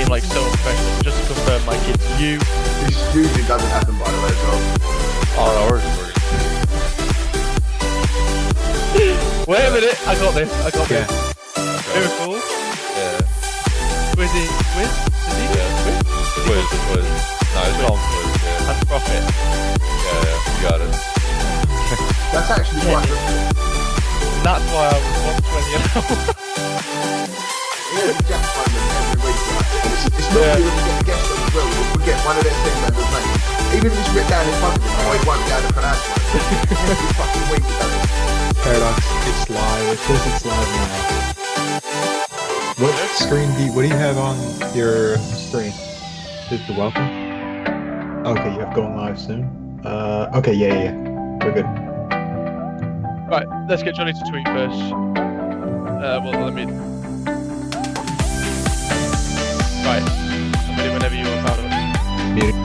like so unprofessional. Just to confirm, Mike, it's you. This usually doesn't happen, by the way, so. Oh, no, we're Wait a minute, I got this. Yeah. Very cool. Yeah. Quizzy. Quiz? Is he? Yeah. Quiz. No, it's called Quiz, yeah. And Profit. Yeah, you got it. That's actually quite good. That's why I was 120 an hour. Yeah, we get one every week, right? And it's normally when you get a guest on as well, we'll get one of their team members' names. Even if it's written down in front of him, I won't be able to pronounce it. Every fucking week he does it. Paradox, it's live. It says it's live now. What do you have on your screen? Is the welcome? Okay, you have going live soon. Okay, yeah. We're good. Right, let's get Johnny to tweet first. Well, let me... Right, I'm ready whenever you are, Powder. Muted.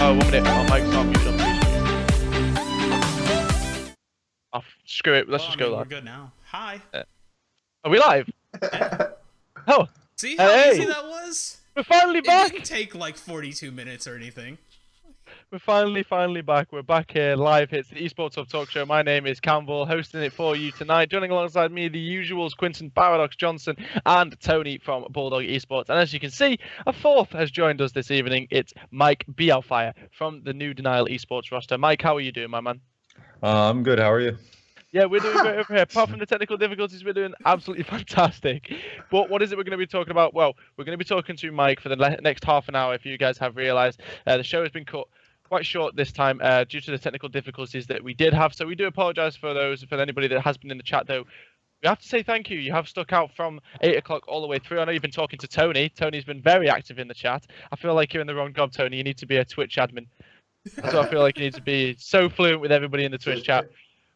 Oh, 1 minute, our mic's not muted on the Oh, screw it, let's just go live. We're good now. Hi. Are we live? Oh, See how Hey. easy that was? we're finally It back! didn't take like 42 minutes or anything. We're finally back. We're back here live. It's the Esports Talk Show. My name is Campbell, hosting it for you tonight. Joining alongside me, the usuals, Quinton, Paradox, Johnson, and Tony from Bulldog Esports. And as you can see, a fourth has joined us this evening. It's Mike Blfire from the new Denial Esports roster. Mike, how are you doing, my man? I'm good, how are you? Yeah, we're doing great over here. Apart from the technical difficulties, we're doing absolutely fantastic. But what is it we're going to be talking about? Well, we're going to be talking to Mike for the next half an hour. If you guys have realised, the show has been cut quite short this time due to the technical difficulties that we did have. So we do apologise for those, for anybody that has been in the chat, though. We have to say thank you. You have stuck out from 8 o'clock all the way through. I know you've been talking to Tony. Tony's been very active in the chat. I feel like you're in the wrong job, Tony. You need to be a Twitch admin. So I feel like you need to be so fluent with everybody in the Twitch chat.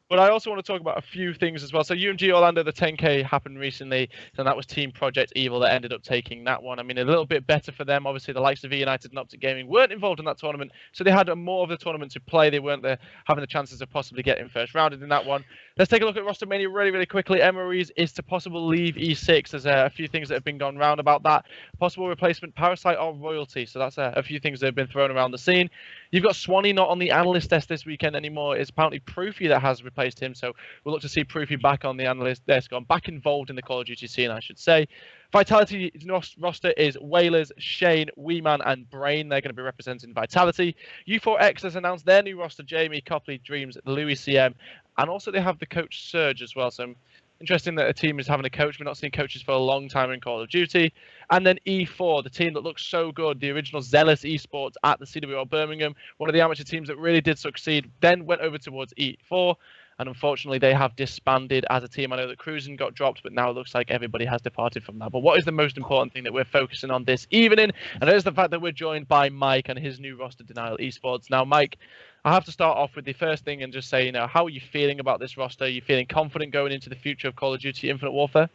But I also want to talk about a few things as well. So UMG Orlando, the 10K happened recently, and that was Team Project Evil that ended up taking that one. I mean, a little bit better for them. Obviously, the likes of V United and Optic Gaming weren't involved in that tournament, so they had more of the tournament to play. They weren't there having the chances of possibly getting first rounded in that one. Let's take a look at Rostermania really quickly. MREs is to possible leave E6. There's a few things that have been gone round about that. Possible replacement, Parasite or Royalty. So that's a few things that have been thrown around the scene. You've got Swanee not on the analyst desk this weekend anymore. It's apparently Proofy that has replaced him. So we'll look to see Proofy back on the analyst desk, back involved in the Call of Duty scene, I should say. Vitality roster is Whalers, Shane, Weeman, and Brain. They're going to be representing Vitality. U4X has announced their new roster: Jamie, Copley, Dreams, Louis CM, and also they have the coach Surge as well. So interesting that a team is having a coach. We're not seeing coaches for a long time in Call of Duty. And then E4, the team that looks so good, the original Zealous Esports at the CWL Birmingham, one of the amateur teams that really did succeed, then went over towards E4. And unfortunately, they have disbanded as a team. I know that Cruisen got dropped, but now it looks like everybody has departed from that. But what is the most important thing that we're focusing on this evening? And it is the fact that we're joined by Mike and his new roster, Denial Esports. Now, Mike, I have to start off with the first thing and just say, how are you feeling about this roster? Are you feeling confident going into the future of Call of Duty Infinite Warfare?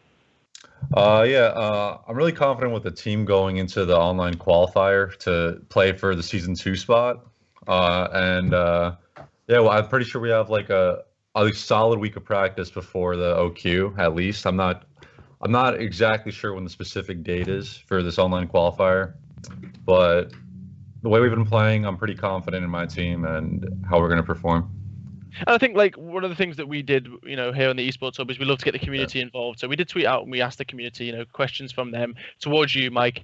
I'm really confident with the team going into the online qualifier to play for the Season 2 spot. I'm pretty sure we have like a solid week of practice before the OQ, at least. I'm not exactly sure when the specific date is for this online qualifier, but the way we've been playing, I'm pretty confident in my team and how we're going to perform. And I think one of the things that we did, here on the Esports Hub is we love to get the community involved. So we did tweet out and we asked the community, questions from them towards you, Mike.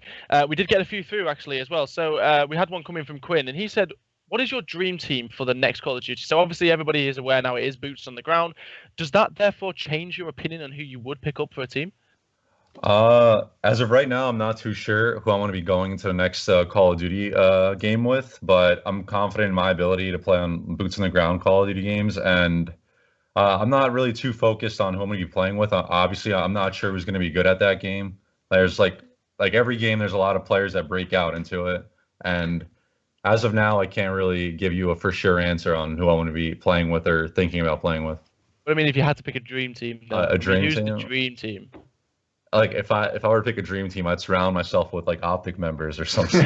We did get a few through actually as well. So we had one coming from Quinn, and he said, what is your dream team for the next Call of Duty? So obviously everybody is aware now it is boots on the ground. Does that therefore change your opinion on who you would pick up for a team? As of right now, I'm not too sure who I want to be going into the next Call of Duty game with, but I'm confident in my ability to play on boots on the ground Call of Duty games, and I'm not really too focused on who I'm going to be playing with. Obviously, I'm not sure who's going to be good at that game. There's like every game, there's a lot of players that break out into it, and as of now, I can't really give you a for sure answer on who I want to be playing with or thinking about playing with. But I mean, if you had to pick a dream team, who's the dream team? Like if I were to pick a dream team, I'd surround myself with like Optic members or something.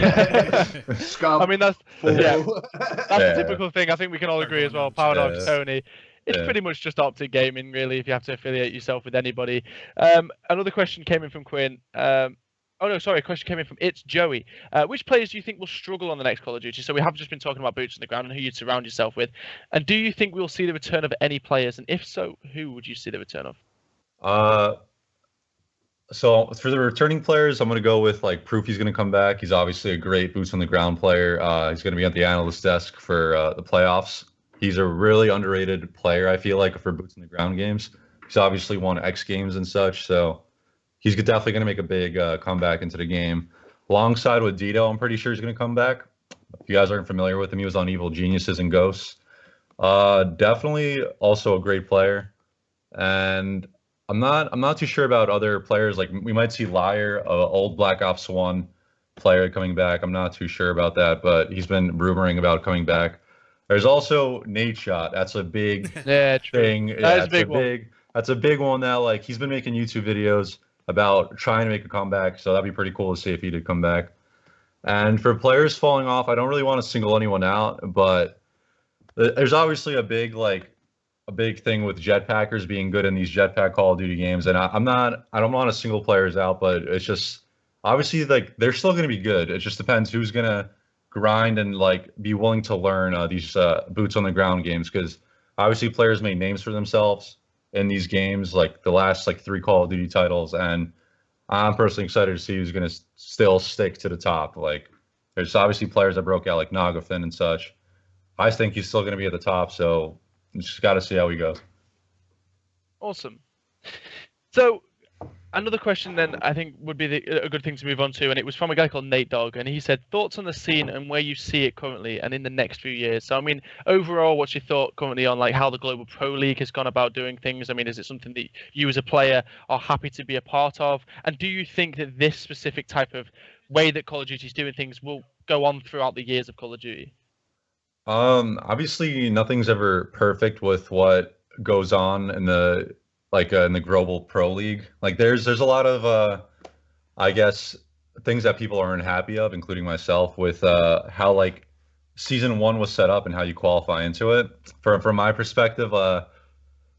Scum. I mean, that's the typical thing. I think we can all agree as well. Paradox, Tony. It's Yeah. pretty much just Optic Gaming, really, if you have to affiliate yourself with anybody. Another question came in from Quinn. Oh no, sorry, a question came in from It's Joey. Which players do you think will struggle on the next Call of Duty? So we have just been talking about boots on the ground and who you'd surround yourself with. And do you think we'll see the return of any players? And if so, who would you see the return of? So for the returning players, I'm going to go with like Proof. He's going to come back. He's obviously a great boots on the ground player. He's going to be at the analyst desk for the playoffs. He's a really underrated player, I feel like, for boots on the ground games. He's obviously won X Games and such, so he's definitely going to make a big comeback into the game. Alongside with Dito, I'm pretty sure he's going to come back. If you guys aren't familiar with him, he was on Evil Geniuses and Ghosts. Definitely also a great player. And I'm not too sure about other players. Like we might see Liar, old Black Ops 1 player coming back. I'm not too sure about that, but he's been rumoring about coming back. There's also Nate Shot. That's a big thing. That's a big one. That's a big one that like he's been making YouTube videos about trying to make a comeback. So that'd be pretty cool to see if he did come back. And for players falling off, I don't really want to single anyone out, but there's obviously a big thing with jetpackers being good in these jetpack Call of Duty games. And I don't want to single players out, but it's just obviously like they're still going to be good. It just depends who's going to grind and like be willing to learn these boots on the ground games, because obviously players make names for themselves in these games, like the last like 3 Call of Duty titles. And I'm personally excited to see who's going to still stick to the top. Like there's obviously players that broke out like Nagafin and such. I think he's still going to be at the top. So just got to see how he goes. Awesome. So another question then I think would be a good thing to move on to, and it was from a guy called Nate Dogg, and he said thoughts on the scene and where you see it currently and in the next few years. So I mean, overall, what's your thought currently on like how the Global Pro League has gone about doing things? I mean, is it something that you as a player are happy to be a part of? And do you think that this specific type of way that Call of Duty is doing things will go on throughout the years of Call of Duty? Obviously nothing's ever perfect with what goes on in the Global Pro League. Like there's a lot of I guess things that people aren't happy of, including myself, with how like season 1 was set up and how you qualify into it. From my perspective, well,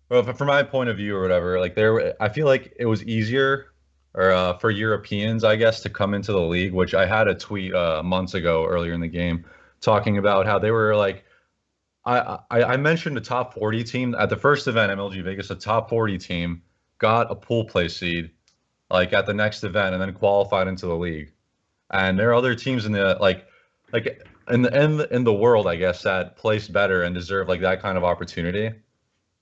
from my point of view or whatever, like I feel like it was easier or for Europeans, I guess, to come into the league, which I had a tweet months ago earlier in the game talking about how they were like, I mentioned the top 40 team at the first event, MLG Vegas. The top 40 team got a pool play seed, like at the next event, and then qualified into the league. And there are other teams in the like in the world, I guess, that placed better and deserve like that kind of opportunity.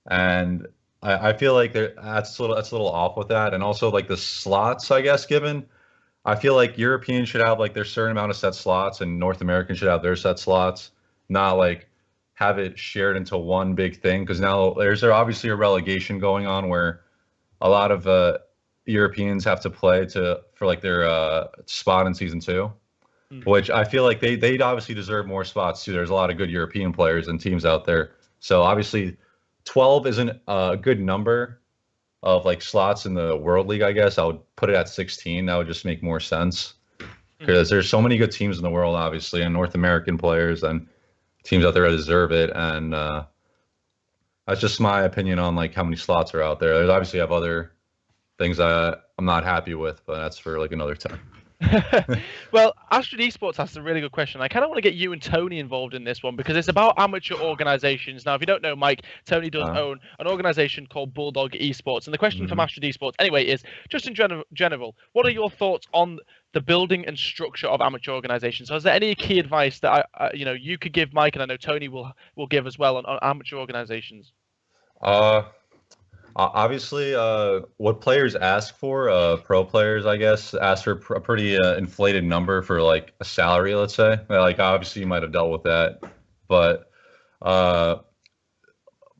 And I feel like that's a little off with that. And also like the slots, I guess, given. I feel like Europeans should have like their certain amount of set slots, and North Americans should have their set slots, not like have it shared into one big thing. Because now there's obviously a relegation going on where a lot of Europeans have to play for like their spot in season 2, which I feel like they'd obviously deserve more spots too. There's a lot of good European players and teams out there. So obviously 12 isn't a good number of like slots in the World League. I guess I would put it at 16. That would just make more sense, because there's so many good teams in the world, obviously, and North American players and teams out there that deserve it. And that's just my opinion on like how many slots are out there. There's obviously have other things I'm not happy with, but that's for like another time. Well, Astrid Esports asked a really good question. I kind of want to get you and Tony involved in this one, because it's about amateur organizations. Now, if you don't know, Mike, Tony does own an organization called Bulldog Esports. And the question from Astrid Esports, anyway, is just in general, what are your thoughts on the building and structure of amateur organizations? So is there any key advice that you could give Mike, and I know Tony will give as well, on amateur organizations? Obviously, what players ask for, pro players, I guess, ask for a pretty inflated number for like a salary, let's say. Like obviously you might have dealt with that, but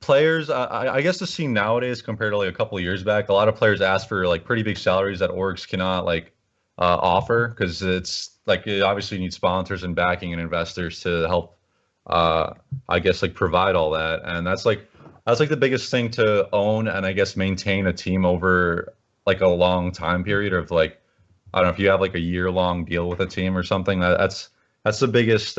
players, I guess the scene nowadays compared to like a couple of years back, a lot of players ask for like pretty big salaries that orgs cannot like offer, because it's like it obviously needs sponsors and backing and investors to help, I guess, like provide all that. And that's like the biggest thing to own and I guess maintain a team over like a long time period of like, I don't know, if you have like a year-long deal with a team or something, that's the biggest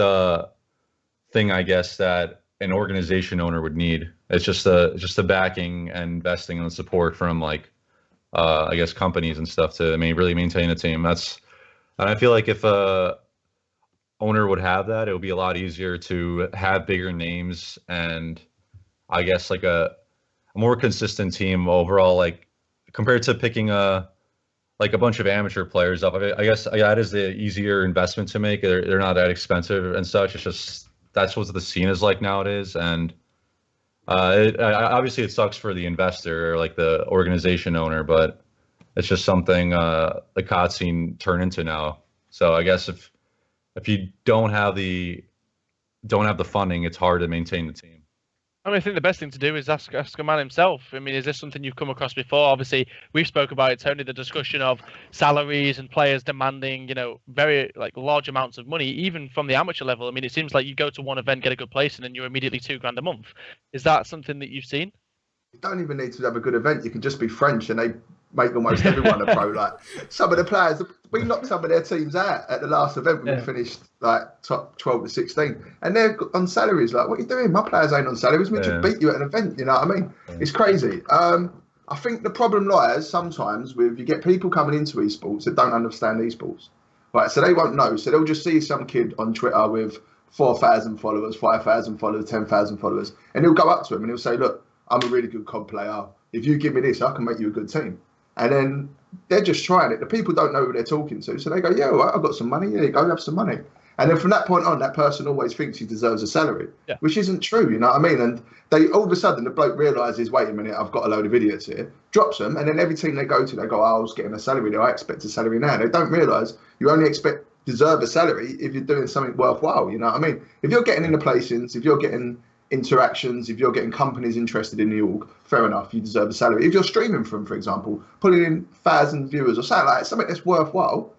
thing, I guess, that an organization owner would need. It's just the backing and investing and the support from like I guess companies and stuff to really maintain a team. And I feel like if a owner would have that, it would be a lot easier to have bigger names and I guess like a more consistent team overall, like compared to picking a bunch of amateur players up. I guess that is the easier investment to make. They're not that expensive and such. It's just that's what the scene is like nowadays, and obviously it sucks for the investor or like the organization owner, but it's just something the COD scene turned into now. So I guess if you don't have the funding, it's hard to maintain the team. I mean, I think the best thing to do is ask a man himself. I mean, is this something you've come across before? Obviously, we've spoke about it, Tony, the discussion of salaries and players demanding, very like large amounts of money, even from the amateur level. I mean, it seems like you go to one event, get a good place, and then you're immediately $2,000 a month. Is that something that you've seen? You don't even need to have a good event. You can just be French, and they make almost everyone a pro. Like some of the players, we knocked some of their teams out at the last event when we finished like top 12 to 16, and they're on salaries. Like, what are you doing? My players ain't on salaries. We just beat you at an event. You know what I mean? It's crazy. I think the problem lies sometimes with you get people coming into esports that don't understand esports. Right, so they won't know. So they'll just see some kid on Twitter with 4,000 followers, 5,000 followers, 10,000 followers, and he'll go up to him and he'll say, "Look, I'm a really good COD player. If you give me this, I can make you a good team." And then they're just trying it. The people don't know who they're talking to. So they go, "Yeah, well, I've got some money. Yeah, go have some money." And then from that point on, that person always thinks he deserves a salary, which isn't true. You know what I mean? And they all of a sudden, the bloke realises, wait a minute, I've got a load of idiots here, drops them. And then every team they go to, they go, "Oh, I was getting a salary there. I expect a salary now." They don't realise you only deserve a salary if you're doing something worthwhile. You know what I mean? If you're getting in the placings, if you're getting interactions, if you're getting companies interested in the org, fair enough, you deserve a salary. If you're streaming from, for example, pulling in 1,000 viewers or something like that, something that's worthwhile,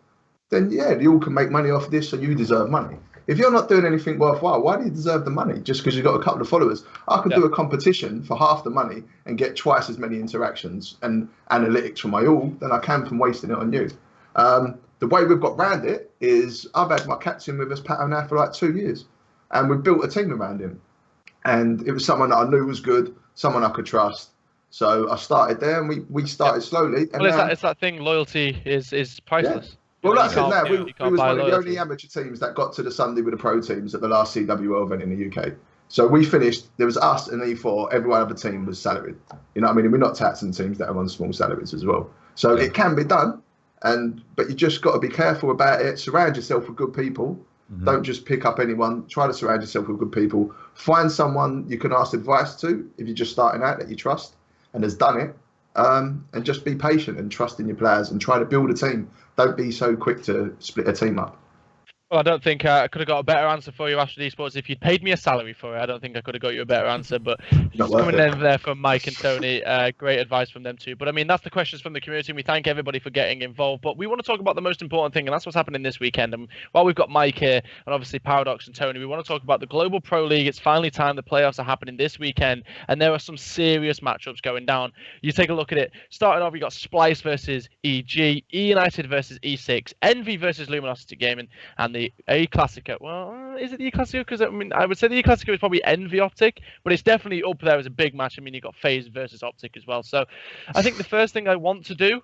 then yeah, the org can make money off this, so you deserve money. If you're not doing anything worthwhile, why do you deserve the money? Just because you've got a couple of followers? I could do a competition for half the money and get twice as many interactions and analytics from my org than I can from wasting it on you. The way we've got round it is I've had my captain with us, Pato, now for like 2 years, and we've built a team around him. And it was someone that I knew was good, someone I could trust. So I started there, and we started slowly. And well, it's that thing. Loyalty is priceless. Yeah. Well, like I said, now we was one of the only amateur teams that got to the Sunday with the pro teams at the last CWL event in the UK. So we finished. There was us and E4. Every other team was salaried. You know what I mean? And we're not taxing teams that are on small salaries as well. So it can be done, but you just got to be careful about it. Surround yourself with good people. Mm-hmm. Don't just pick up anyone. Try to surround yourself with good people. Find someone you can ask advice to if you're just starting out that you trust and has done it. And just be patient and trust in your players and try to build a team. Don't be so quick to split a team up. Well, I don't think I could have got a better answer for you after Esports. If you'd paid me a salary for it, I don't think I could have got you a better answer. But just coming in there from Mike and Tony, great advice from them too. But I mean, that's the questions from the community, and we thank everybody for getting involved. But we want to talk about the most important thing, and that's what's happening this weekend. And while we've got Mike here, and obviously Paradox and Tony, we want to talk about the Global Pro League. It's finally time. The playoffs are happening this weekend, and there are some serious matchups going down. You take a look at it. Starting off, we got Splice versus EG, E United versus E6, Envy versus Luminosity Gaming, and the A Classico. Well, is it the E Classico? Because I mean, I would say the E Classico is probably Envy Optic, but it's definitely up there as a big match. I mean, you've got FaZe versus Optic as well. So I think the first thing I want to do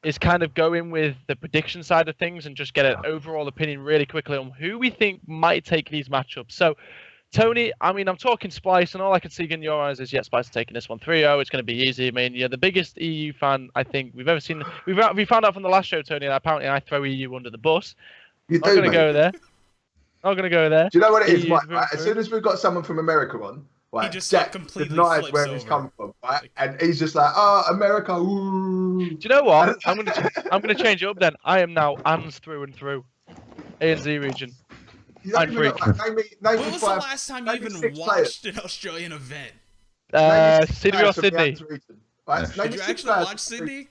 is kind of go in with the prediction side of things and just get an overall opinion really quickly on who we think might take these matchups. So, Tony, I mean, I'm talking Splice, and all I can see in your eyes is, Splice is taking this one 3-0. It's going to be easy. I mean, you're the biggest EU fan I think we've ever seen. We found out from the last show, Tony, that apparently I throw EU under the bus. You do, I'm going to go there. I'm going to go there. Do you know what it is, Mike? Right? As soon as we've got someone from America on, right, he just Jack completely denies where over. he's come from, right? And he's just like, "Oh, America, ooh." Do you know what? I'm going to change it up then. I am now ANZ through and through. ANZ region. I'm freak. When was the last time you even watched an Australian event? Sydney or Sydney? Right? Did you actually watch Sydney?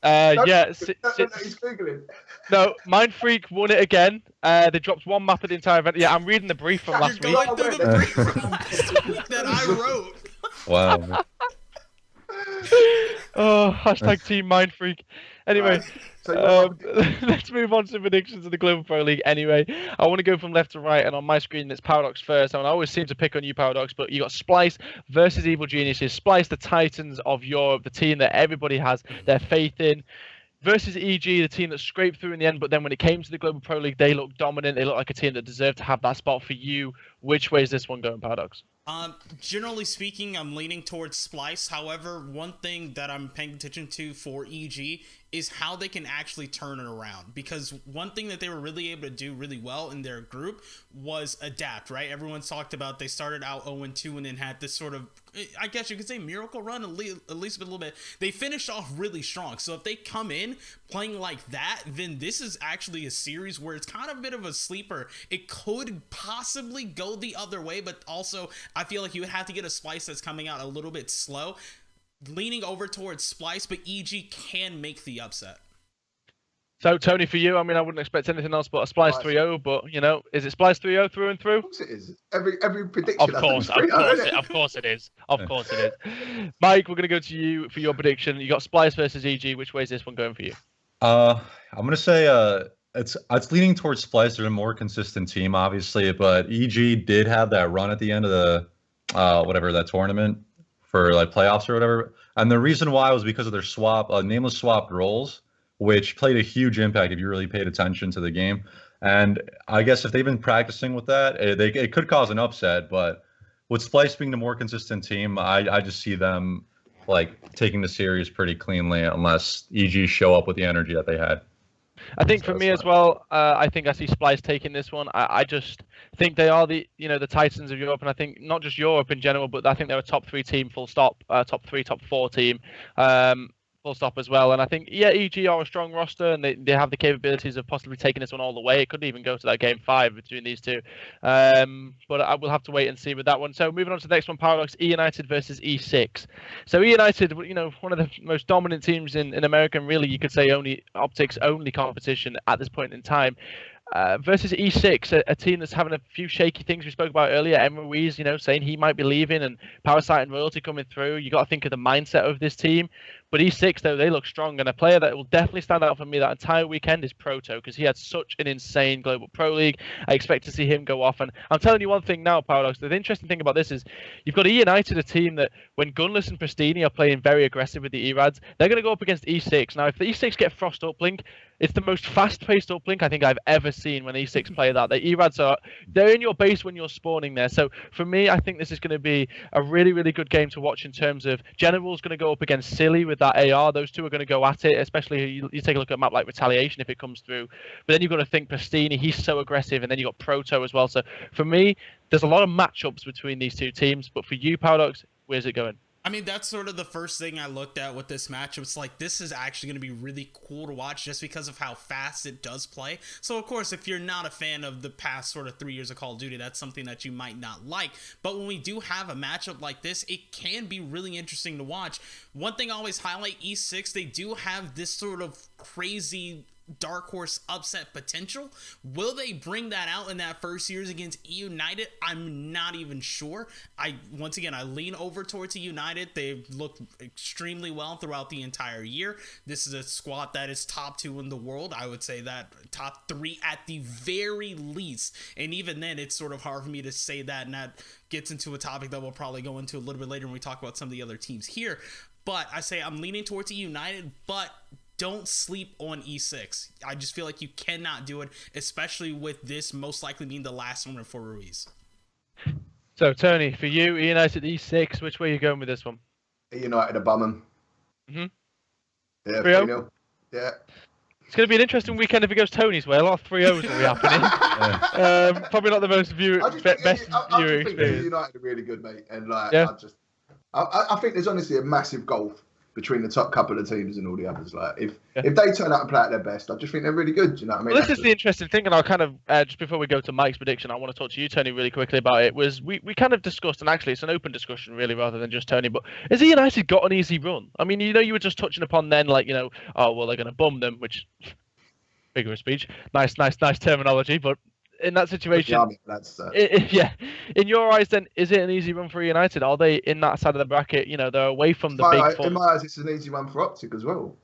Yeah. He's Googling. No, Mind Freak won it again. They dropped one map of the entire event. Yeah, I'm reading the brief from last week. You're going through the brief from last week that I wrote. Wow. Oh, hashtag Team Mind Freak. Anyway, So Let's move on to predictions of the Global Pro League anyway. I want to go from left to right, and on my screen it's Paradox first. And I always seem to pick on you, Paradox, but you got Splice versus Evil Geniuses. Splice, the Titans of Europe, the team that everybody has their faith in, versus EG, the team that scraped through in the end, but then when it came to the Global Pro League, they looked dominant. They looked like a team that deserved to have that spot for you. Which way is this one going, Paradox? Generally speaking, I'm leaning towards Splice. However, one thing that I'm paying attention to for EG is how they can actually turn it around. Because one thing that they were really able to do really well in their group was adapt, right? Everyone's talked about they started out 0-2 and then had this sort of, I guess you could say, miracle run, at least a little bit. They finished off really strong. So if they come in playing like that, then this is actually a series where it's kind of a bit of a sleeper. It could possibly go the other way, but also I feel like you would have to get a Splice that's coming out a little bit slow. Leaning over towards Splice, but EG can make the upset. So, Tony, for you, I mean, I wouldn't expect anything else but a Splice 3-0, but, you know, is it Splice 3-0 through and through? Of course it is. Every prediction. Of course it is. Mike, we're going to go to you for your prediction. You got Splice versus EG. Which way is this one going for you? I'm going to say it's leaning towards Splice. They're a more consistent team, obviously, but EG did have that run at the end of the that tournament for like playoffs or whatever. And the reason why was because of their nameless swapped roles, which played a huge impact if you really paid attention to the game. And I guess if they've been practicing with that, it could cause an upset. But with Splice being the more consistent team, I just see them like taking the series pretty cleanly unless EG show up with the energy that they had. I think for me as well, I think I see Splice taking this one. I just think they are the Titans of Europe, and I think not just Europe in general, but I think they're a top 3 team, full stop, top 3, top 4 team, full stop as well. And I think, EG are a strong roster, and they have the capabilities of possibly taking this one all the way. It could even go to that game 5 between these two. But I will have to wait and see with that one. So moving on to the next one, Paradox, E United versus E6. So E United, one of the most dominant teams in America, and really you could say only Optics only competition at this point in time. Versus E6, a team that's having a few shaky things we spoke about earlier. Emma Ruiz, saying he might be leaving, and Parasite and Royalty coming through. You got to think of the mindset of this team. But E6, though, they look strong, and a player that will definitely stand out for me that entire weekend is Proto, because he had such an insane Global Pro League. I expect to see him go off. And I'm telling you one thing now, Paradox, the interesting thing about this is you've got E United, a team that when Gunless and Pristini are playing very aggressive with the ERADs, they're going to go up against E6. Now, if the E6 get frost uplink, it's the most fast-paced uplink I think I've ever seen when E6 play that. The ERADs they're in your base when you're spawning there. So for me, I think this is going to be a really, really good game to watch in terms of General's going to go up against Silly with that AR. Those two are going to go at it, especially you take a look at a map like Retaliation if it comes through. But then you've got to think Pristini, he's so aggressive, and then you've got Proto as well. So for me, there's a lot of matchups between these two teams. But for you, Paradox, where's it going? I mean, that's sort of the first thing I looked at with this matchup. It's like, this is actually going to be really cool to watch just because of how fast it does play. So, of course, if you're not a fan of the past sort of 3 years of Call of Duty, that's something that you might not like. But when we do have a matchup like this, it can be really interesting to watch. One thing I always highlight, E6, they do have this sort of crazy dark horse upset potential. Will they bring that out in that first series against E United? I'm not even sure. I lean over towards E United. They've looked extremely well throughout the entire year. This is a squad that is top 2 in the world. I would say that top 3 at the very least. And even then, it's sort of hard for me to say that, and that gets into a topic that we'll probably go into a little bit later when we talk about some of the other teams here. But I say I'm leaning towards E United, but don't sleep on E6. I just feel like you cannot do it, especially with this most likely being the last one for Ruiz. So, Tony, for you, E United E6, which way are you going with this one? E United are bumming. Mm-hmm. Yeah, 3-0. Yeah. It's going to be an interesting weekend if it goes Tony's way. A lot of 3-0s will be happening. Probably not the most best viewing experience. United are really good, mate. And I think there's honestly a massive gulf between the top couple of teams and all the others. Like if they turn out and play at their best, I just think they're really good. Do you know what I mean? Well, this is the interesting thing, and I'll kind of just before we go to Mike's prediction, I want to talk to you, Tony, really quickly about it. Was we kind of discussed, and actually it's an open discussion really rather than just Tony. But has E United got an easy run? I mean, you were just touching upon then, like oh well, they're going to bum them, which figure of speech, nice terminology, but. In that situation, in your eyes, then, is it an easy run for United? Are they in that side of the bracket? They're away from the big four. In my eyes, it's an easy one for Optic as well.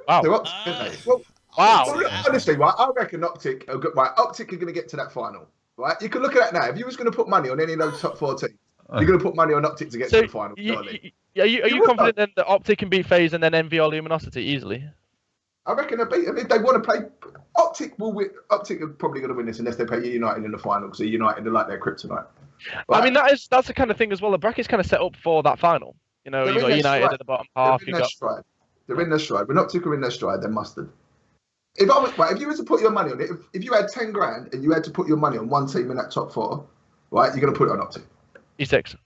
Wow. They're Optic, aren't they? Well, Wow. well, honestly, right, I reckon Optic are going to get to that final. Right? You can look at that now. If you was going to put money on any of those top 4 teams, you're going to put money on Optic to get to the final. Are you confident then that Optic can beat FaZe and then Envy or Luminosity easily? I reckon they'll beat them. If they want to play, Optic will win. Optic are probably going to win this unless they play United in the final, because United are like their kryptonite. Right? I mean, that's the kind of thing as well. The bracket's kind of set up for that final. You know, you've got United at the bottom half. They're in their stride. When Optic are in their stride, they're mustard. If you were to put your money on it, if you had 10 grand and you had to put your money on one team in that top 4, right, you're going to put it on Optic. E6.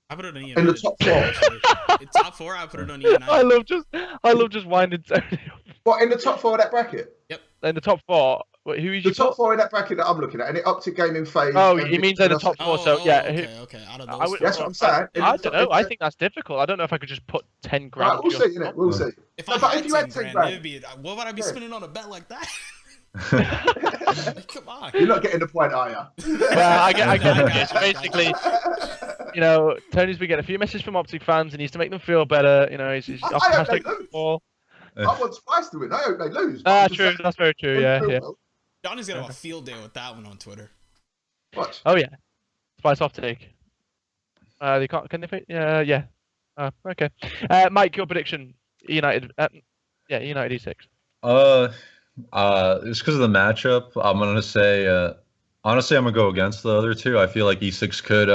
I put it on United. In the top 4. In top 4, I put it on United. I love just winding Tony up. What, in the top 4 of that bracket? Yep. In the top 4. Wait, who is the top 4 in that bracket that I'm looking at, and it Optic Gaming FaZe. Oh, he means in the top 4. So yeah. Okay. Out of those, that's what I'm saying. I don't know. I think that's difficult. I don't know if I could just put 10 grand. Right, we'll see. Innit? We'll see. If you had 10 grand, what would I be spending on a bet like that? Come on. You're not getting the point, are you? Well, I get it. So basically, you know, Tony's been getting a few messages from Optic fans. He needs to make them feel better. You know, he's off the hashtag football. I want Spice to win. I hope they lose. True. That's very true. Yeah. Johnny's gonna have a field day with that one on Twitter. What? Oh yeah, Spice off take. They can't. Can they? Yeah. Okay. Mike, your prediction? United. United E6. It's because of the matchup. I'm gonna say, honestly, I'm gonna go against the other two. I feel like E6 could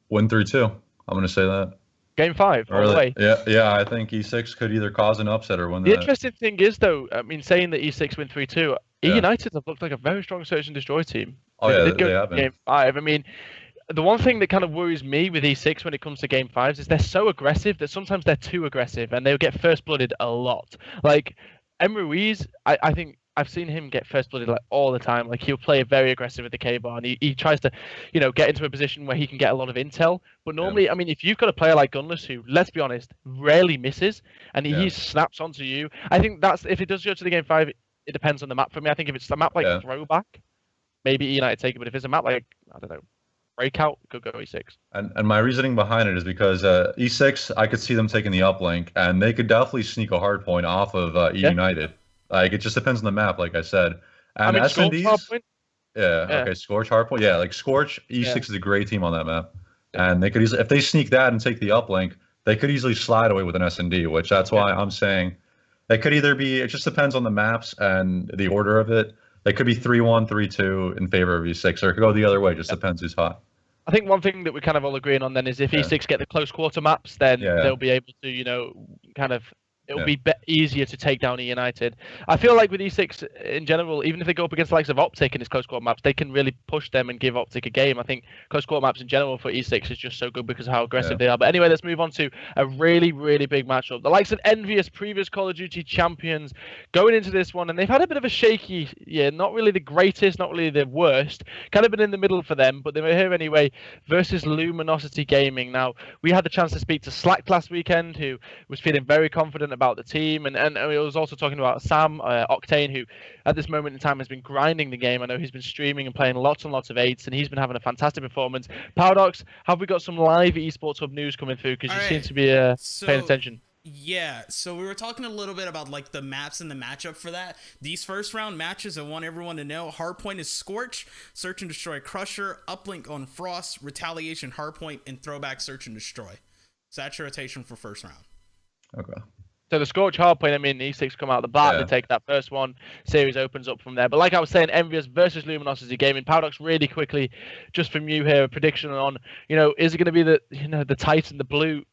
win 3-2. I'm gonna say that. Game 5, all the way. Yeah. I think E6 could either cause an upset or win. The interesting thing is, though, I mean, saying that E6 win 3-2, United have looked like a very strong search and destroy team. Oh they yeah, did go they have been. Game 5. I mean, the one thing that kind of worries me with E6 when it comes to Game 5s is they're so aggressive that sometimes they're too aggressive and they'll get first blooded a lot. Like Ruiz, I think I've seen him get first blooded like all the time. Like he'll play very aggressive with the K-bar and he tries to, get into a position where he can get a lot of intel. But normally, I mean, if you've got a player like Gunless who, let's be honest, rarely misses and he snaps onto you, I think that's, if it does go to the Game 5, it depends on the map for me. I think if it's a map like Throwback, maybe United take it. But if it's a map like, I don't know, Breakout, it could go E6. And my reasoning behind it is because E6, I could see them taking the uplink and they could definitely sneak a hard point off of United. Like it just depends on the map, like I said. And SNDs, okay, Scorch hardpoint, like Scorch E6 is a great team on that map, and they could easily, if they sneak that and take the uplink, they could easily slide away with an SND, which that's why I'm saying it could either be. It just depends on the maps and the order of it. They could be 3-1, 3-2 in favor of E6, or it could go the other way. Just depends who's hot. I think one thing that we're kind of all agreeing on then is if E6 get the close quarter maps, then they'll be able to, kind of. It'll be easier to take down United. I feel like with E6 in general, even if they go up against the likes of Optic in its close quarter maps, they can really push them and give Optic a game. I think close quarter maps in general for E6 is just so good because of how aggressive they are. But anyway, let's move on to a really, really big matchup. The likes of Envious, previous Call of Duty champions, going into this one, and they've had a bit of a shaky year. Not really the greatest, not really the worst. Kind of been in the middle for them, but they were here anyway versus Luminosity Gaming. Now, we had the chance to speak to Slack last weekend, who was feeling very confident about the team, and we was also talking about Sam Octane, who at this moment in time has been grinding the game. I know he's been streaming and playing lots and lots of 8s, and he's been having a fantastic performance. Paradox, have we got some live Esports Hub news coming through? Because you seem to be paying attention. Yeah, so we were talking a little bit about like the maps and the matchup for that. These first round matches, I want everyone to know, hardpoint is Scorch, Search and Destroy Crusher, Uplink on Frost, Retaliation Hardpoint, and Throwback Search and Destroy. So that's your rotation for first round. Okay. So the Scorch hardpoint, I mean, E6 come out the bat, they take that first one, series opens up from there. But like I was saying, Envious versus Luminosity Gaming. Paradox, really quickly, just from you here, a prediction on, is it going to be the Titan, the blue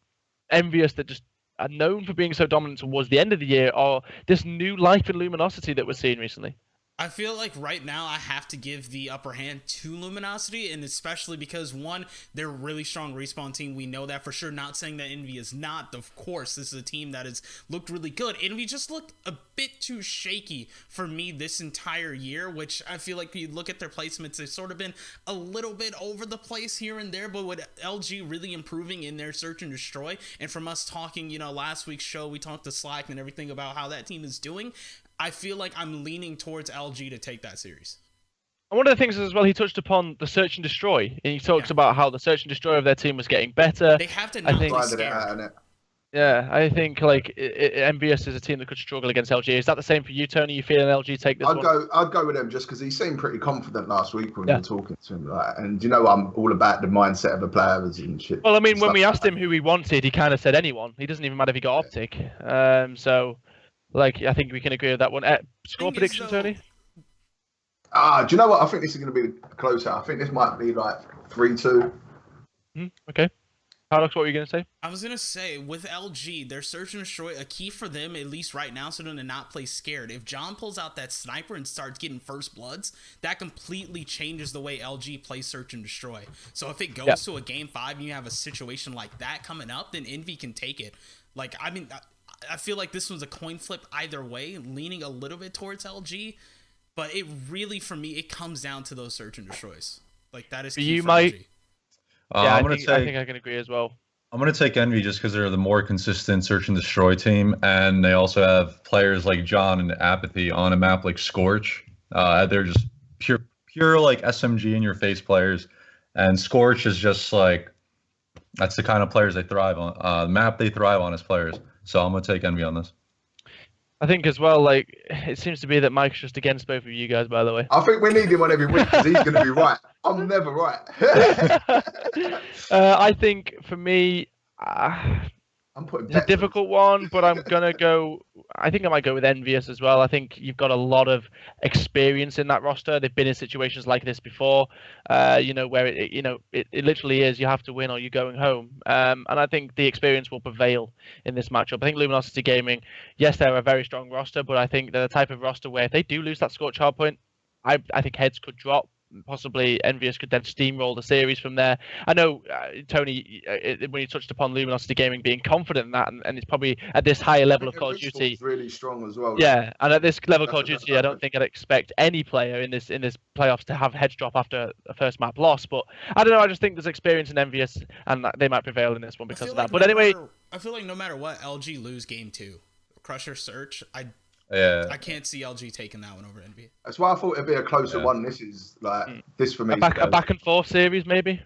Envious that just are known for being so dominant towards the end of the year, or this new life in Luminosity that we're seeing recently? I feel like right now I have to give the upper hand to Luminosity, and especially because, one, they're a really strong respawn team. We know that for sure. Not saying that Envy is not. Of course, this is a team that has looked really good. Envy just looked a bit too shaky for me this entire year, which I feel like you look at their placements, they've sort of been a little bit over the place here and there, but with LG really improving in their search and destroy, and from us talking, last week's show, we talked to Slack and everything about how that team is doing, I feel like I'm leaning towards LG to take that series. And one of the things as well, he touched upon the search and destroy. And he talks about how the search and destroy of their team was getting better. They have to not be scared. Yeah, I think like MVS is a team that could struggle against LG. Is that the same for you, Tony? You feeling LG take this one? I'd go with them just because he seemed pretty confident last week when we Yeah. were talking to him. Like, and I'm all about the mindset of the players and shit. Well, I mean, and when stuff we like asked that. him who he wanted, he kind of said anyone. He doesn't even matter if he got Optic. So, like, I think we can agree with that one. Score Thing is, prediction, though- Tony? Do you know what? I think this is going to be closer. I think this might be like 3-2. Okay. Paradox, what were you going to say? I was gonna say, with LG, their search and destroy, a key for them, at least right now, so them to not play scared. If John pulls out that sniper and starts getting first bloods, that completely changes the way LG plays search and destroy. So if it goes to a game 5 and you have a situation like that coming up, then Envy can take it. Like, I mean, I feel like this was a coin flip either way, leaning a little bit towards LG, but it really, for me, it comes down to those search and destroys. Like, that is key You for might- LG. Yeah, I'm I gonna think I can agree as well. I'm going to take Envy just because they're the more consistent search and destroy team, and they also have players like John and Apathy on a map like Scorch. They're just pure like SMG in your face players, and Scorch is just like that's the kind of players they thrive on. The map they thrive on as players. So I'm going to take Envy on this. I think as well, like, it seems to be that Mike's just against both of you guys, by the way. I think we need him on every week because he's going to be right. I'm never right. I think for me, I'm putting it's a bets on difficult one, but I'm gonna go. I think I might go with Envious as well. I think you've got a lot of experience in that roster. They've been in situations like this before, where it literally is you have to win or you're going home. And I think the experience will prevail in this matchup. I think Luminosity Gaming, yes, they're a very strong roster, but I think they're the type of roster where if they do lose that Scorch hard point, I think heads could drop. Possibly Envious could then steamroll the series from there. I know, Tony, when you touched upon Luminosity Gaming being confident in that, and it's probably at this higher level of Call of Duty. Really strong as well. Yeah, and at this level of Call of That's Duty, I don't think I'd expect any player in this playoffs to have heads drop after a first map loss. But I don't know. I just think there's experience in Envious, and they might prevail in this one because of that. But anyway, I feel like no matter what, LG lose game 2. Crusher Search, Yeah. I can't see LG taking that one over Envy. That's why I thought it'd be a closer one. This is like this for me. a back and forth series maybe.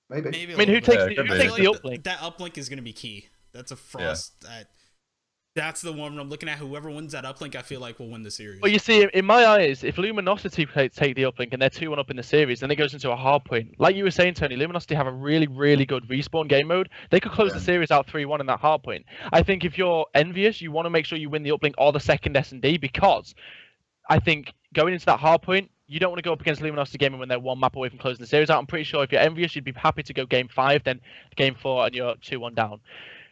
Maybe. Maybe I mean, who takes the the uplink? That uplink is going to be key. That's a frost. That's the one I'm looking at. Whoever wins that uplink, I feel like will win the series. Well, you see, in my eyes, if Luminosity take the uplink and they're 2-1 up in the series, then it goes into a hard point. Like you were saying, Tony, Luminosity have a really, really good respawn game mode. They could close the series out 3-1 in that hard point. I think if you're Envious, you want to make sure you win the uplink or the second S&D, because I think going into that hard point, you don't want to go up against Luminosity Gaming when they're one map away from closing the series out. I'm pretty sure if you're Envious, you'd be happy to go game 5, then game 4, and you're 2-1 down.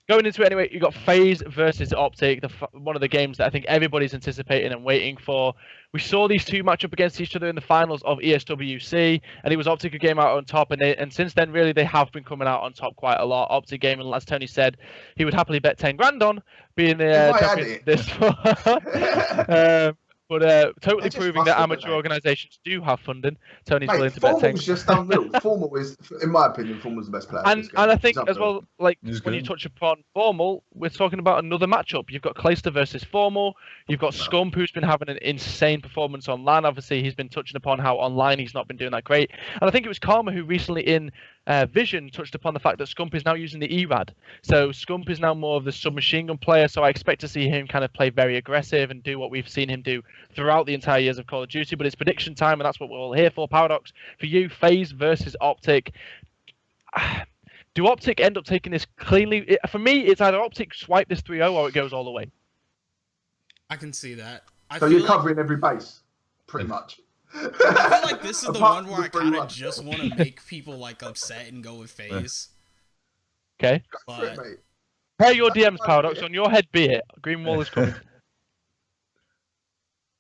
Going into it anyway, you've got FaZe versus Optic, one of the games that I think everybody's anticipating and waiting for. We saw these two match up against each other in the finals of ESWC, and it was Optic who came out on top, and since then, really, they have been coming out on top quite a lot. Optic Gaming, as Tony said, he would happily bet 10 grand on being the champion this one. But totally proving that amateur organisations do have funding. Tony's willing to bet 10. Formal's just unreal. Formal is, in my opinion, Formal's the best player. And I think as well, like He's when you good. touch upon Formal, we're talking about another matchup. You've got Clayster versus Formal. You've got Scump, who's been having an insane performance online. Obviously, he's been touching upon how online he's not been doing that great. And I think it was Karma who recently in Vision touched upon the fact that Scump is now using the ERAD. So Scump is now more of the submachine gun player. So I expect to see him kind of play very aggressive and do what we've seen him do throughout the entire years of Call of Duty. But it's prediction time, and that's what we're all here for. Paradox, for you, FaZe versus Optic. Do Optic end up taking this cleanly? For me, it's either Optic swipe this 3-0 or it goes all the way. I can see that. So you're covering every base, pretty much. I feel like this is the Apart one where I from kind of 3-1. just want to make people like upset and go with FaZe. Okay. Go for it, But mate. Pair your DMs, Paradox. On your head be it. Green wall is coming.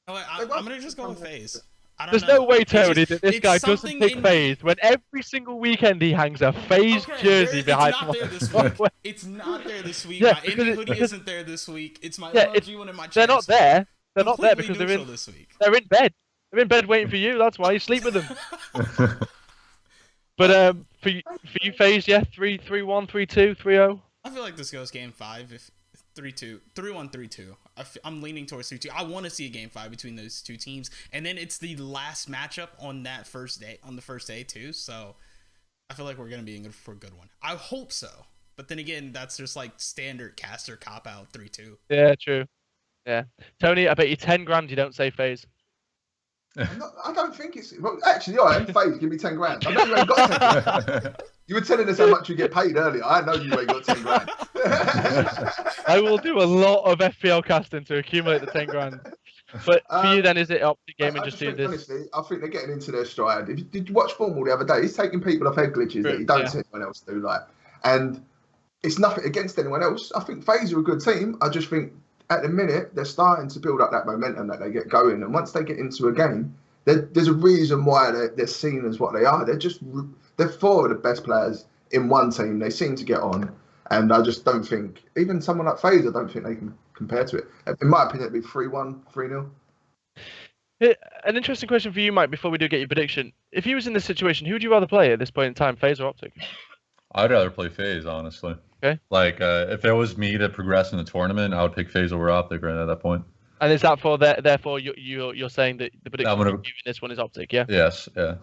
I'm gonna just go with FaZe. I don't There's know. no way, It's just- Tony, that this it's guy doesn't something pick in- FaZe when every single weekend he hangs a FaZe jersey it's behind not there him. this week. It's not there this week. Yeah, My because Indy it- hoodie because- isn't there this week. It's my Yeah, LG one and my They're not champs. there. They're not there Completely because they're neutral in. this week. They're in bed. They're in bed waiting for you. That's why you sleep with them. But for you, FaZe, yeah, 3-1, 3-2, 3-0. I feel like this goes game 5 if 3-2, 3-1, 3-2. I'm leaning towards 3-2. I want to see a game 5 between those two teams, and then it's the last matchup on that first day, too. So I feel like we're gonna be in for a good one. I hope so. But then again, that's just like standard caster cop out 3-2. Yeah, true. Yeah, Tony, I bet you 10 grand you don't say FaZe. I don't think it's. Well, actually, I am FaZe. Give me 10 grand. I know you ain't got 10 grand. You were telling us how much you get paid earlier. I know you ain't got 10 grand. I will do a lot of FPL casting to accumulate the 10 grand. But for you, then, is it Optic Gaming just do this? Honestly, I think they're getting into their stride. Did you watch Formal the other day? He's taking people off head glitches that you don't see anyone else do. And it's nothing against anyone else. I think FaZe are a good team. I just think at the minute they're starting to build up that momentum that they get going. And once they get into a game, there's a reason why they're seen as what they are. They're four of the best players in one team. They seem to get on. And I just don't think, even someone like FaZe, I don't think they can compare to it. In my opinion, it'd be 3-1, 3-0. An interesting question for you, Mike, before we do get your prediction. If you was in this situation, who would you rather play at this point in time, FaZe or Optic? I'd rather play FaZe, honestly. Okay. Like, if it was me to progress in the tournament, I would pick FaZe over Optic right at that point. And is that therefore you're saying that the prediction for you in this one is Optic, yeah? Yes, yeah.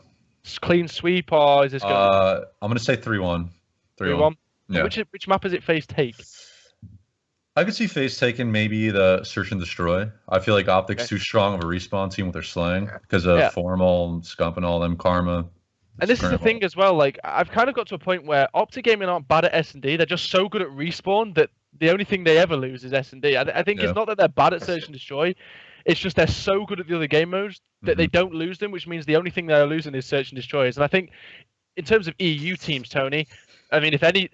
Clean sweep, or is this going to... I'm going to say 3-1. 3-1? Yeah. Which map is it FaZe take? I could see FaZe taking maybe the Search and Destroy. I feel like Optic's too strong of a respawn team with their slang because of Formal, Scump, and all them, Karma. And this is the thing as well, like, I've kind of got to a point where Optic Gaming aren't bad at S&D, they're just so good at respawn that the only thing they ever lose is S&D. I think it's not that they're bad at Search and Destroy, it's just they're so good at the other game modes that they don't lose them, which means the only thing they're losing is Search and Destroyers. And I think, in terms of EU teams, Tony, I mean, if any,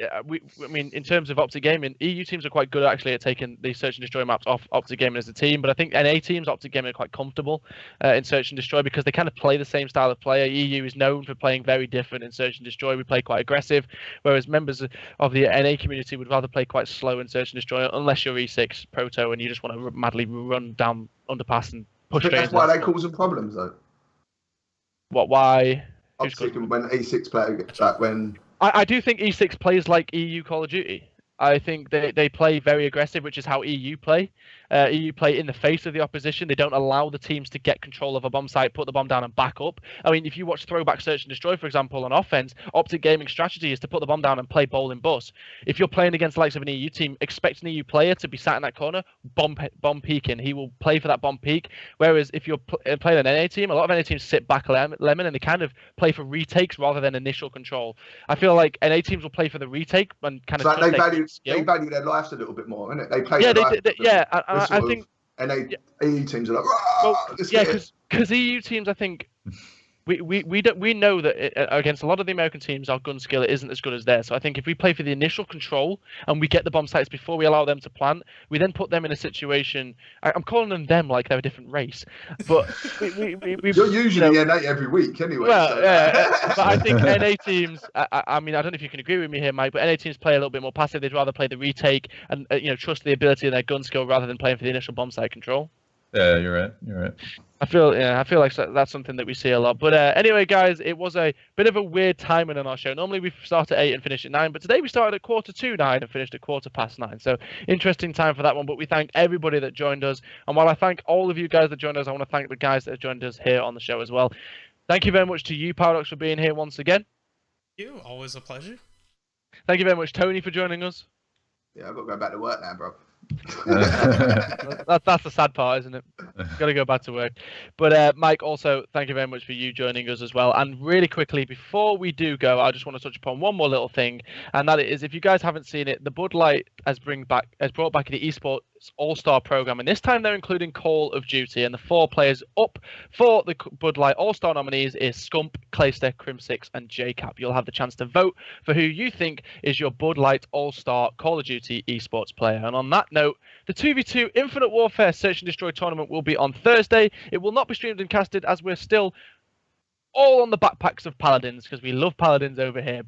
in terms of Optic Gaming, EU teams are quite good actually at taking the Search and Destroy maps off Optic Gaming as a team. But I think NA teams, Optic Gaming, are quite comfortable in Search and Destroy because they kind of play the same style of player. EU is known for playing very different in Search and Destroy. We play quite aggressive, whereas members of the NA community would rather play quite slow in Search and Destroy, unless you're E6 Proto and you just want to madly run down underpass and push straight. That's why they cause them problems, though. What? Why? Optic when E6 player gets that when. I do think E6 plays like EU Call of Duty. I think they play very aggressive, which is how EU play. EU play in the face of the opposition. They don't allow the teams to get control of a bomb site, put the bomb down and back up. I mean, if you watch Throwback Search and Destroy, for example, on offense, Optic Gaming strategy is to put the bomb down and play bowling bus. If you're playing against the likes of an EU team, expect an EU player to be sat in that corner, bomb peeking. He will play for that bomb peak. Whereas if you're playing an NA team, a lot of NA teams sit back lemon and they kind of play for retakes rather than initial control. I feel like NA teams will play for the retake and kind of. They value their lives a little bit more, innit? They play. I think. And EU teams are like, because EU teams, I think, we know that against a lot of the American teams, our gun skill isn't as good as theirs. So I think if we play for the initial control and we get the bomb sites before we allow them to plant, we then put them in a situation. I'm calling them like they're a different race, but you're usually NA every week anyway. Well, so. But I think NA teams. I mean, I don't know if you can agree with me here, Mike, but NA teams play a little bit more passive. They'd rather play the retake and trust the ability of their gun skill rather than playing for the initial bomb site control. Yeah, you're right. I feel like that's something that we see a lot. But anyway, guys, it was a bit of a weird timing on our show. Normally we start at 8 and finish at 9, but today we started at 9:15 and finished at 9:15. So interesting time for that one. But we thank everybody that joined us. And while I thank all of you guys that joined us, I want to thank the guys that have joined us here on the show as well. Thank you very much to you, Paradox, for being here once again. Thank you. Always a pleasure. Thank you very much, Tony, for joining us. Yeah, I've got to go back to work now, bro. That's the sad part, isn't it? Got to go back to work. But Mike, also thank you very much for you joining us as well. And really quickly, before we do go, I just want to touch upon one more little thing, and that is, if you guys haven't seen it, the Bud Light has brought back the Esports All-Star program, and this time they're including Call of Duty, and the 4 players up for the Bud Light All-Star nominees is Scump, Clayster, Crim6, and JCap. You'll have the chance to vote for who you think is your Bud Light All-Star Call of Duty Esports player. And on that note, the 2v2 Infinite Warfare Search and Destroy tournament will be on Thursday. It will not be streamed and casted, as we're still all on the backpacks of Paladins, because we love Paladins over here.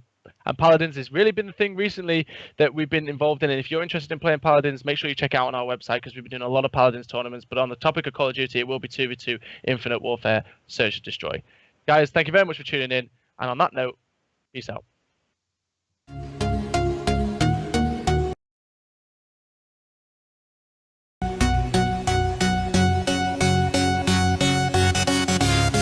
And Paladins has really been the thing recently that we've been involved in. And if you're interested in playing Paladins, make sure you check out on our website, because we've been doing a lot of Paladins tournaments. But on the topic of Call of Duty, it will be 2v2 Infinite Warfare Search and Destroy. Guys, thank you very much for tuning in. And on that note, peace out.